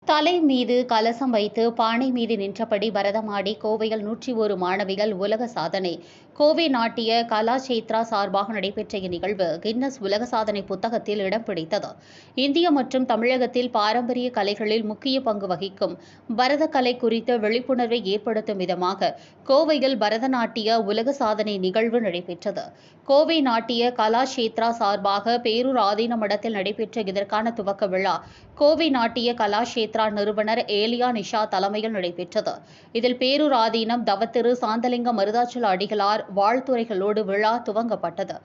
தலை மீது கலசம் வைத்து பானை மீது நின்றபடி பரதமாடி கோவையில் 101 மாணவிகள் உலக சாதனை. கோவை நாட்டிய கலாஷேத்ரா சார்பாக நடைபெற்ற இந்நிகழ்வு கின்னஸ் உலக சாதனை புத்தகத்தில் இடம் பிடித்தது. இந்திய மற்றும் தமிழகத்தில் பாரம்பரிய கலைகளில் முக்கிய பங்கு வகிக்கும் பரதக்கலை குறித்த விழிப்புணர்வை ஏற்படுத்தும் விதமாக கோவையில் பரதநாட்டிய உலக சாதனை நிகழ்வு நடைபெற்றது. கோவை நாட்டிய கலாஷேத்ரா சார்பாக பேரூர் ஆதீன மடத்தில் நடைபெற்ற இதற்கான துவக்க விழா கோவை நாட்டிய கலாஷேத்ரா நிறுவனர் ஏலியா நிஷா தலைமையில் நடைபெற்றது. இதில் பேரூர் ஆதீனம் தவத்திரு சாந்தலிங்க மருதாச்சல அடிகளார் வாழ்த்துரைகளோடு விழா துவங்கப்பட்டது.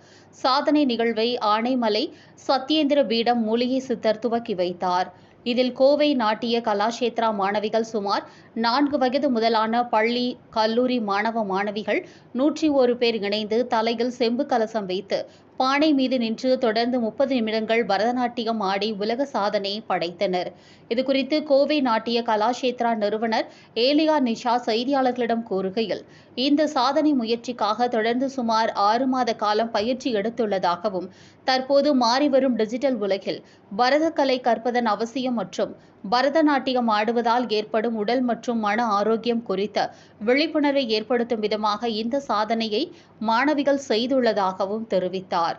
சாதனை நிகழ்வை ஆனைமலை சத்யேந்திர பீடம் மூலிகை சித்தர் துவக்கி வைத்தார். இதில் கோவை நாட்டிய கலாஷேத்ரா மாணவிகள் சுமார் 4 வயது முதலான பள்ளி கல்லூரி மாணவ மாணவிகள் 101 பேர் இணைந்து தலையில் செம்பு கலசம் வைத்து பானை மீது நின்று தொடர்ந்து 30 நிமிடங்கள் பரதநாட்டியம் ஆடி உலக சாதனை படைத்தனர். இதுகுறித்து கோவை நாட்டிய கலாஷேத்ரா நிறுவனர் ஏலியா நிஷா செய்தியாளர்களிடம் கூறுகையில், இந்த சாதனை முயற்சிக்காக தொடர்ந்து சுமார் 6 மாத காலம் பயிற்சி எடுத்துள்ளதாகவும், தற்போது மாறிவரும் டிஜிட்டல் உலகில் பரதக்கலை கற்பதன் அவசியம் மற்றும் பரதநாட்டியம் ஆடுவதால் ஏற்படும் உடல் மற்றும் மன ஆரோக்கியம் குறித்த விழிப்புணர்வை ஏற்படுத்தும் விதமாக இந்த சாதனையை மாணவிகள் செய்துள்ளதாகவும் தெரிவித்தார்.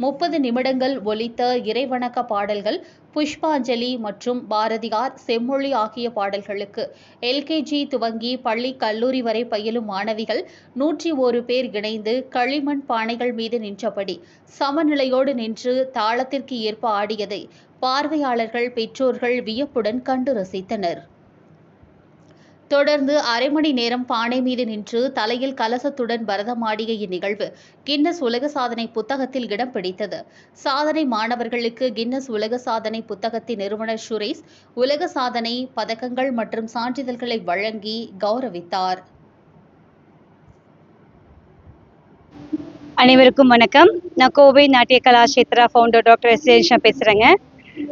30 நிமிடங்கள் ஒலித்த இறைவணக்க பாடல்கள், புஷ்பாஞ்சலி மற்றும் பாரதியார் செம்மொழி ஆகிய பாடல்களுக்கு LKG துவங்கி பள்ளி கல்லூரி வரை பயிலும் மாணவிகள் 101 பேர் இணைந்து களிமண் பானைகள் மீது நின்றபடி சமநிலையோடு நின்று தாளத்திற்கு ஏற்ப ஆடியதை பார்வையாளர்கள் பெற்றோர்கள் வியப்புடன் கண்டு ரசித்தனர். தொடர்ந்து அரை மணி நேரம் பானை மீது நின்று தலையில் கலசத்துடன் பரதமாடிய இந்நிகழ்வு கின்னஸ் உலக சாதனை புத்தகத்தில் இடம் பிடித்தது. சாதனை மாணவர்களுக்கு கின்னஸ் உலக சாதனை புத்தகத்தின் நிறுவனர் சுரேஷ் உலக சாதனை பதக்கங்கள் மற்றும் சான்றிதழ்களை வழங்கி கௌரவித்தார். அனைவருக்கும் வணக்கம். நான் கோவை நாட்டிய கலாஷேத்ரா ஃபவுண்டர் டாக்டர் எஸ் பேசுகிறேங்க.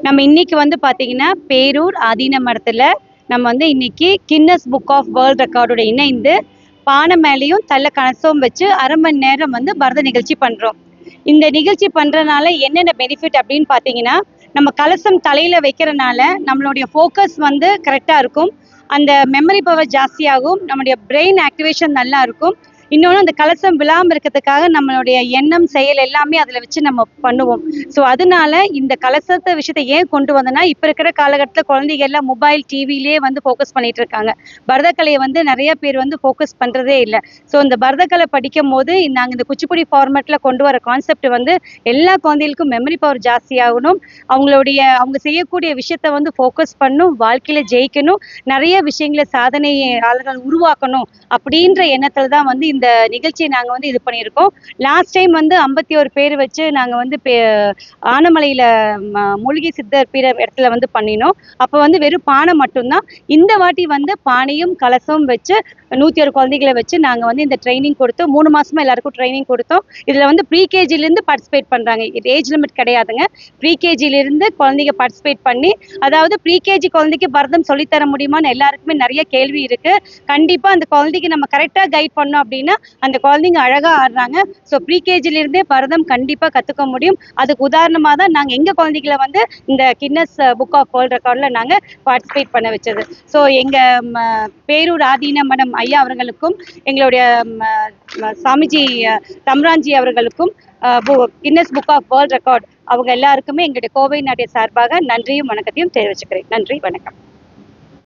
நம்ம இன்னைக்கு பார்த்தீங்கன்னா பேரூர் ஆதீன மடத்தில் நம்ம இன்னைக்கு கின்னஸ் புக் ஆஃப் வேர்ல்ட் ரெக்கார்டோட இணைந்து பானை மேலேயும் தள்ள கலசம் வச்சு அரை மணி நேரம் பரத நிகழ்ச்சி பண்ணுறோம். இந்த நிகழ்ச்சி பண்ணுறதுனால என்னென்ன பெனிஃபிட் அப்படின்னு பார்த்தீங்கன்னா, நம்ம கலசம் தலையில் வைக்கிறனால நம்மளுடைய ஃபோக்கஸ் கரெக்டாக இருக்கும், அந்த மெமரி பவர் ஜாஸ்தியாகும், நம்மளுடைய பிரெயின் ஆக்டிவேஷன் நல்லா இருக்கும். இன்னொன்று, அந்த கலசம் விழாமல் இருக்கிறதுக்காக நம்மளுடைய எண்ணம் செயல் எல்லாமே அதில் வச்சு நம்ம பண்ணுவோம். ஸோ அதனால இந்த கலசத்தை விஷயத்தை ஏன் கொண்டு வந்தோன்னா, இப்போ இருக்கிற காலகட்டத்தில் குழந்தைங்க எல்லாம் மொபைல் டிவிலே ஃபோக்கஸ் பண்ணிட்டு இருக்காங்க. பரதக்கலையை நிறைய பேர் ஃபோக்கஸ் பண்ணுறதே இல்லை. ஸோ இந்த பரதக்கலை படிக்கும் போது நாங்கள் இந்த குச்சிப்புடி ஃபார்மேட்டில் கொண்டு வர கான்செப்ட் எல்லா குழந்தைகளுக்கும் மெமரி பவர் ஜாஸ்தியாகணும், அவங்க செய்யக்கூடிய விஷயத்த ஃபோக்கஸ் பண்ணும், வாழ்க்கையில் ஜெயிக்கணும், நிறைய விஷயங்களை சாதனையாளர்கள் உருவாக்கணும் அப்படின்ற எண்ணத்தில் தான் இந்த நிகழ்ச்சியை நாங்கள் இது பண்ணியிருக்கோம். லாஸ்ட் டைம் 51 பேர் வச்சு நாங்கள் ஆனமலையில் மூலிகை சித்தர் பீட இடத்துல பண்ணினோம். அப்போ வெறும் பானை மட்டும்தான். இந்த வாட்டி பானையும் கலசம் வச்சு 101 குழந்தைகளை வச்சு நாங்கள் இந்த ட்ரைனிங் கொடுத்தோம். 3 மாசமா எல்லாருக்கும் ட்ரைனிங் கொடுத்தோம். இதில் ப்ரீகேஜிலேருந்து பார்ட்டிசிபேட் பண்ணுறாங்க. ஏஜ் லிமிட் கிடையாதுங்க. ப்ரீகேஜிலிருந்து குழந்தைங்க பார்ட்டிசிபேட் பண்ணி, அதாவது ப்ரீகேஜி குழந்தைக்கு பரதம் சொல்லித்தர முடியுமான்னு எல்லாருக்குமே நிறைய கேள்வி இருக்குது. கண்டிப்பாக அந்த குழந்தைக்கு நம்ம கரெக்டாக கைட் பண்ணோம் அப்படின்னா அந்த குழந்தைங்க அழகாக ஆடுறாங்க. ஸோ ப்ரீகேஜிலிருந்தே பரதம் கண்டிப்பாக கற்றுக்க முடியும். அதுக்கு உதாரணமாக தான் நாங்கள் எங்கள் குழந்தைகளை இந்த கின்னஸ் புக் ஆஃப் வேர்ல்ட் ரெக்கார்டில் நாங்கள் பார்ட்டிசிபேட் பண்ண வச்சது. ஸோ எங்கள் பேரூர் ஆதீன மடம் ஐயா அவர்களுக்கும், எங்களுடைய சாமிஜி தம்ரான்ஜி அவர்களுக்கும், Guinness book of world record அவங்க எல்லாருக்குமே எங்களுடைய கோவை நாட்டிய சார்பாக நன்றியும் வணக்கத்தையும் தெரிவிச்சுக்கிறேன். நன்றி, வணக்கம்.